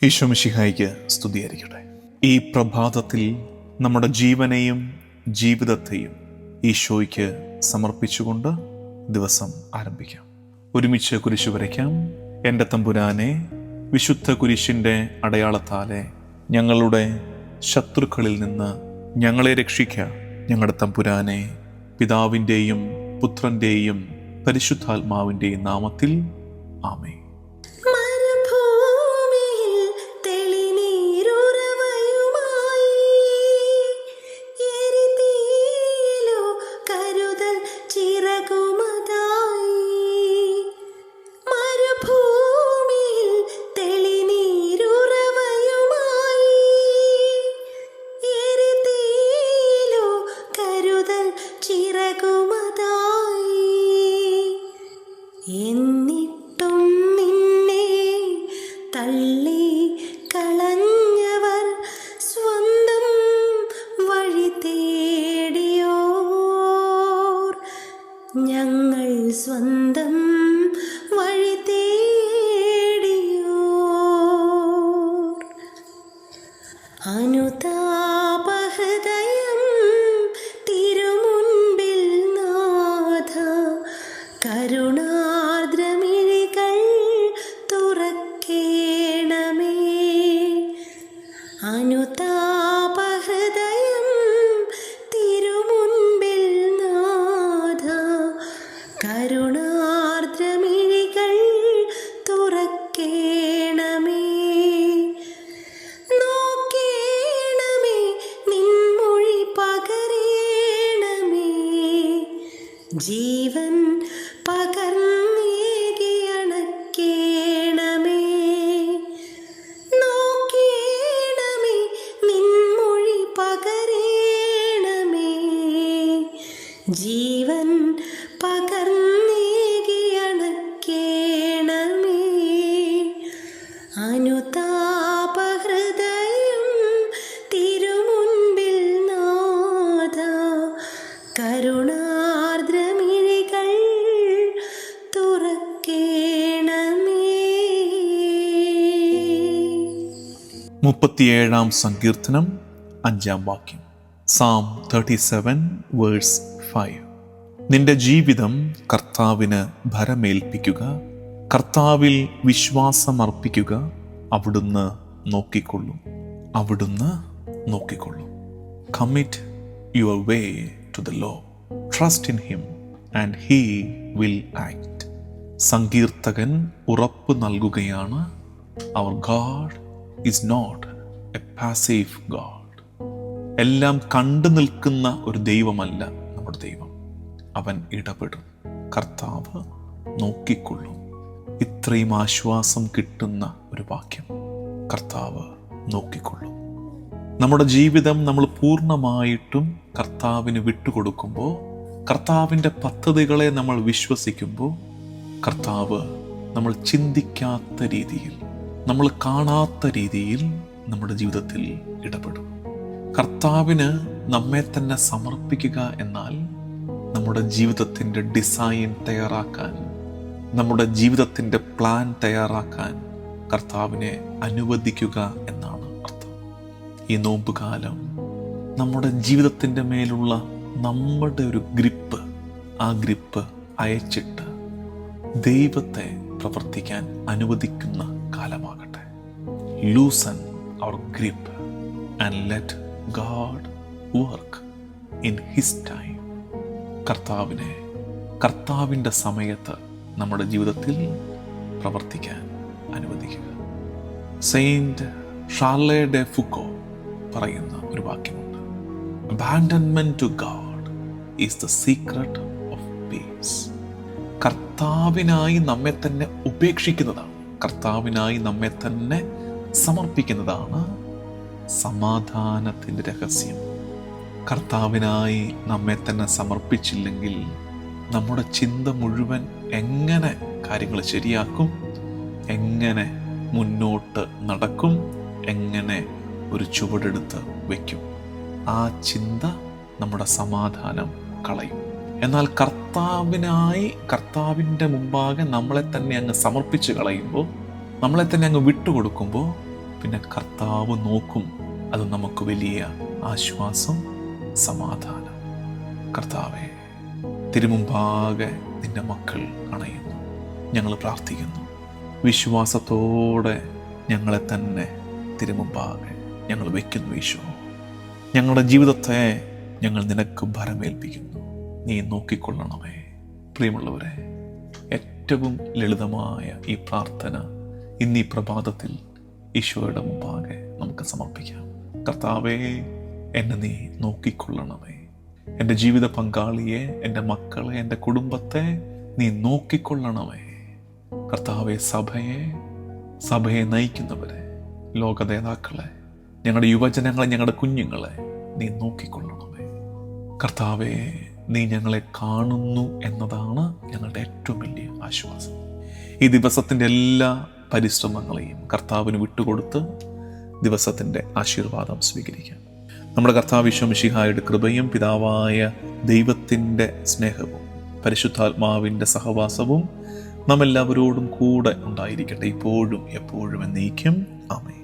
ഈശോ മിശിഹായ്ക്ക് സ്തുതിയായിരിക്കട്ടെ. ഈ പ്രഭാതത്തിൽ നമ്മുടെ ജീവനെയും ജീവിതത്തെയും ഈശോയ്ക്ക് സമർപ്പിച്ചുകൊണ്ട് ദിവസം ആരംഭിക്കാം. ഒരുമിച്ച് കുരിശു വരയ്ക്കാം. എൻ്റെ തമ്പുരാനെ, വിശുദ്ധ കുരിശിൻ്റെ അടയാളത്താലെ ഞങ്ങളുടെ ശത്രുക്കളിൽ നിന്ന് ഞങ്ങളെ രക്ഷിക്കുക. ഞങ്ങളുടെ തമ്പുരാനെ, പിതാവിൻ്റെയും പുത്രൻ്റെയും പരിശുദ്ധാത്മാവിൻ്റെയും നാമത്തിൽ ആമേൻ. എന്നിട്ടും നിന്നെ തള്ളി കളഞ്ഞവർ സ്വന്തം വഴി തേടിയോർ, ഞങ്ങൾ സ്വന്തം വഴി തേടിയോർ. അനുതാപഹൃദയം തിരുമുൻപിൽ നാഥ, കരുണാർദ്രമിഴികൾ തുറക്കേണമേ. അനുതാപഹൃദയം തിരുമുൻപിൽ നാഥ, കരുണാർദ്രമിഴികൾ തുറക്കേണമേ. നോക്കേണമേ, നിൻമൊഴി പകരേണമേ. ജീവൻ പകർന്നേകിയണക്കേണമേ. നോക്കേണമേ, നിൻമൊഴി പകരേണമേ. ജീവൻ പകർന്നേകിയണക്കേണമേ. അനുതാപഹൃദയം തിരുമുൻപിൽ നാഥ, കരുണാർദ്രമിഴികൾ തുറക്കേണമേ. 37 സങ്കീർത്തനം 5 വാക്യം. Psalm 37 verse 5. നിന്റെ ജീവിതം കർത്താവിന് ഭരമേൽപ്പിക്കുക, കർത്താവിൽ വിശ്വാസമർപ്പിക്കുക. അവിടുന്ന് നോക്കിക്കൊള്ളും, അവിടുന്ന് നോക്കിക്കൊള്ളും. Commit your way to the Lord. Trust in him and he will act. സങ്കീർത്തകൻ ഉറപ്പ് നൽകുകയാണ്, our God is not a passive God. എല്ലാം കണ്ടു നിൽക്കുന്ന ഒരു ദൈവമല്ല നമ്മുടെ ദൈവം. അവൻ ഇടപെടും, കർത്താവ് നോക്കിക്കൊള്ളും. ഇത്രയും ആശ്വാസം കിട്ടുന്ന ഒരു വാക്യം, കർത്താവ് നോക്കിക്കൊള്ളും. നമ്മുടെ ജീവിതം നമ്മൾ പൂർണ്ണമായിട്ടും കർത്താവിന് വിട്ടുകൊടുക്കുമ്പോൾ, കർത്താവിൻ്റെ പദ്ധതികളെ നമ്മൾ വിശ്വസിക്കുമ്പോൾ, കർത്താവ് നമ്മൾ ചിന്തിക്കാത്ത രീതിയിൽ, നമ്മൾ കാണാത്ത രീതിയിൽ നമ്മുടെ ജീവിതത്തിൽ ഇടപെടും. കർത്താവിന് നമ്മെ തന്നെ സമർപ്പിക്കുക എന്നാൽ നമ്മുടെ ജീവിതത്തിൻ്റെ ഡിസൈൻ തയ്യാറാക്കാൻ, നമ്മുടെ ജീവിതത്തിൻ്റെ പ്ലാൻ തയ്യാറാക്കാൻ കർത്താവിനെ അനുവദിക്കുക എന്നാണ് അർത്ഥം. ഈ നോമ്പുകാലം നമ്മുടെ ജീവിതത്തിൻ്റെ മേലുള്ള നമ്മുടെ ഒരു ഗ്രിപ്പ്, ആ ഗ്രിപ്പ് അയച്ചിട്ട് ദൈവത്തെ പ്രവർത്തിക്കാൻ അനുവദിക്കുന്ന കാലമാകട്ടെ. Loosen our grip and let God work in his time. കർത്താവിൻ്റെ സമയത്ത് നമ്മുടെ ജീവിതത്തിൽ പ്രവർത്തിക്കാൻ അനുവദിക്കുക. സെയിന്റ് ഷാർലെ ഡെ ഫുക്കോ പറയുന്ന ഒരു വാക്യമുണ്ട്, abandonment to God is the secret of peace. കർത്താവിനായി നമ്മെ തന്നെ ഉപേക്ഷിക്കുന്നതാണ്, കർത്താവിനായി നമ്മെ തന്നെ സമർപ്പിക്കുന്നതാണ് സമാധാനത്തിൻ്റെ രഹസ്യം. കർത്താവിനായി നമ്മെ തന്നെ സമർപ്പിച്ചില്ലെങ്കിൽ നമ്മുടെ ചിന്ത മുഴുവൻ എങ്ങനെ കാര്യങ്ങൾ ശരിയാക്കും, എങ്ങനെ മുന്നോട്ട് നടക്കും, എങ്ങനെ ഒരു ചുവടെടുത്ത് വയ്ക്കും, ആ ചിന്ത നമ്മുടെ സമാധാനം കളയും. എന്നാൽ കർത്താവിൻ്റെ മുമ്പാകെ നമ്മളെ തന്നെ അങ്ങ് സമർപ്പിച്ച് കളയുമ്പോൾ, നമ്മളെ തന്നെ അങ്ങ് വിട്ടുകൊടുക്കുമ്പോൾ പിന്നെ കർത്താവ് നോക്കും. അത് നമുക്ക് വലിയ ആശ്വാസം, സമാധാനം. കർത്താവേ, തിരുമുമ്പാകെ നിന്റെ മക്കൾ അണയുന്നു. ഞങ്ങൾ പ്രാർത്ഥിക്കുന്നു, വിശ്വാസത്തോടെ ഞങ്ങളെ തന്നെ തിരുമുമ്പാകെ ഞങ്ങൾ വയ്ക്കുന്നു. ഈശോ, ഞങ്ങളുടെ ജീവിതത്തെ ഞങ്ങൾ നിനക്ക് ഭരമേൽപ്പിക്കുന്നു. നീ നോക്കിക്കൊള്ളണമേ. പ്രിയമുള്ളവരെ, ഏറ്റവും ലളിതമായ ഈ പ്രാർത്ഥന ഇന്നീ പ്രഭാതത്തിൽ ഈശോയുടെ മുമ്പാകെ നമുക്ക് സമർപ്പിക്കാം. കർത്താവേ, എന്നെ നീ നോക്കിക്കൊള്ളണമേ. എൻ്റെ ജീവിത പങ്കാളിയെ, എൻ്റെ മക്കളെ, എൻ്റെ കുടുംബത്തെ നീ നോക്കിക്കൊള്ളണമേ. കർത്താവെ, സഭയെ നയിക്കുന്നവരെ, ലോക നേതാക്കളെ, ഞങ്ങളുടെ യുവജനങ്ങളെ, ഞങ്ങളുടെ കുഞ്ഞുങ്ങളെ നീ നോക്കിക്കൊള്ളണമേ. കർത്താവെ, നീ ഞങ്ങളെ കാണുന്നു എന്നതാണ് ഞങ്ങളുടെ ഏറ്റവും വലിയ ആശ്വാസം. ഈ ദിവസത്തിൻ്റെ എല്ലാ പരിശ്രമങ്ങളെയും കർത്താവിന് വിട്ടുകൊടുത്ത് ദിവസത്തിൻ്റെ ആശീർവാദം സ്വീകരിക്കാം. നമ്മുടെ കർത്താവ് ഈശോ മിശിഹായുടെ കൃപയും പിതാവായ ദൈവത്തിൻ്റെ സ്നേഹവും പരിശുദ്ധാത്മാവിൻ്റെ സഹവാസവും നാം എല്ലാവരോടും കൂടെ ഉണ്ടായിരിക്കട്ടെ, ഇപ്പോഴും എപ്പോഴും എന്നേക്കും. ആമേൻ.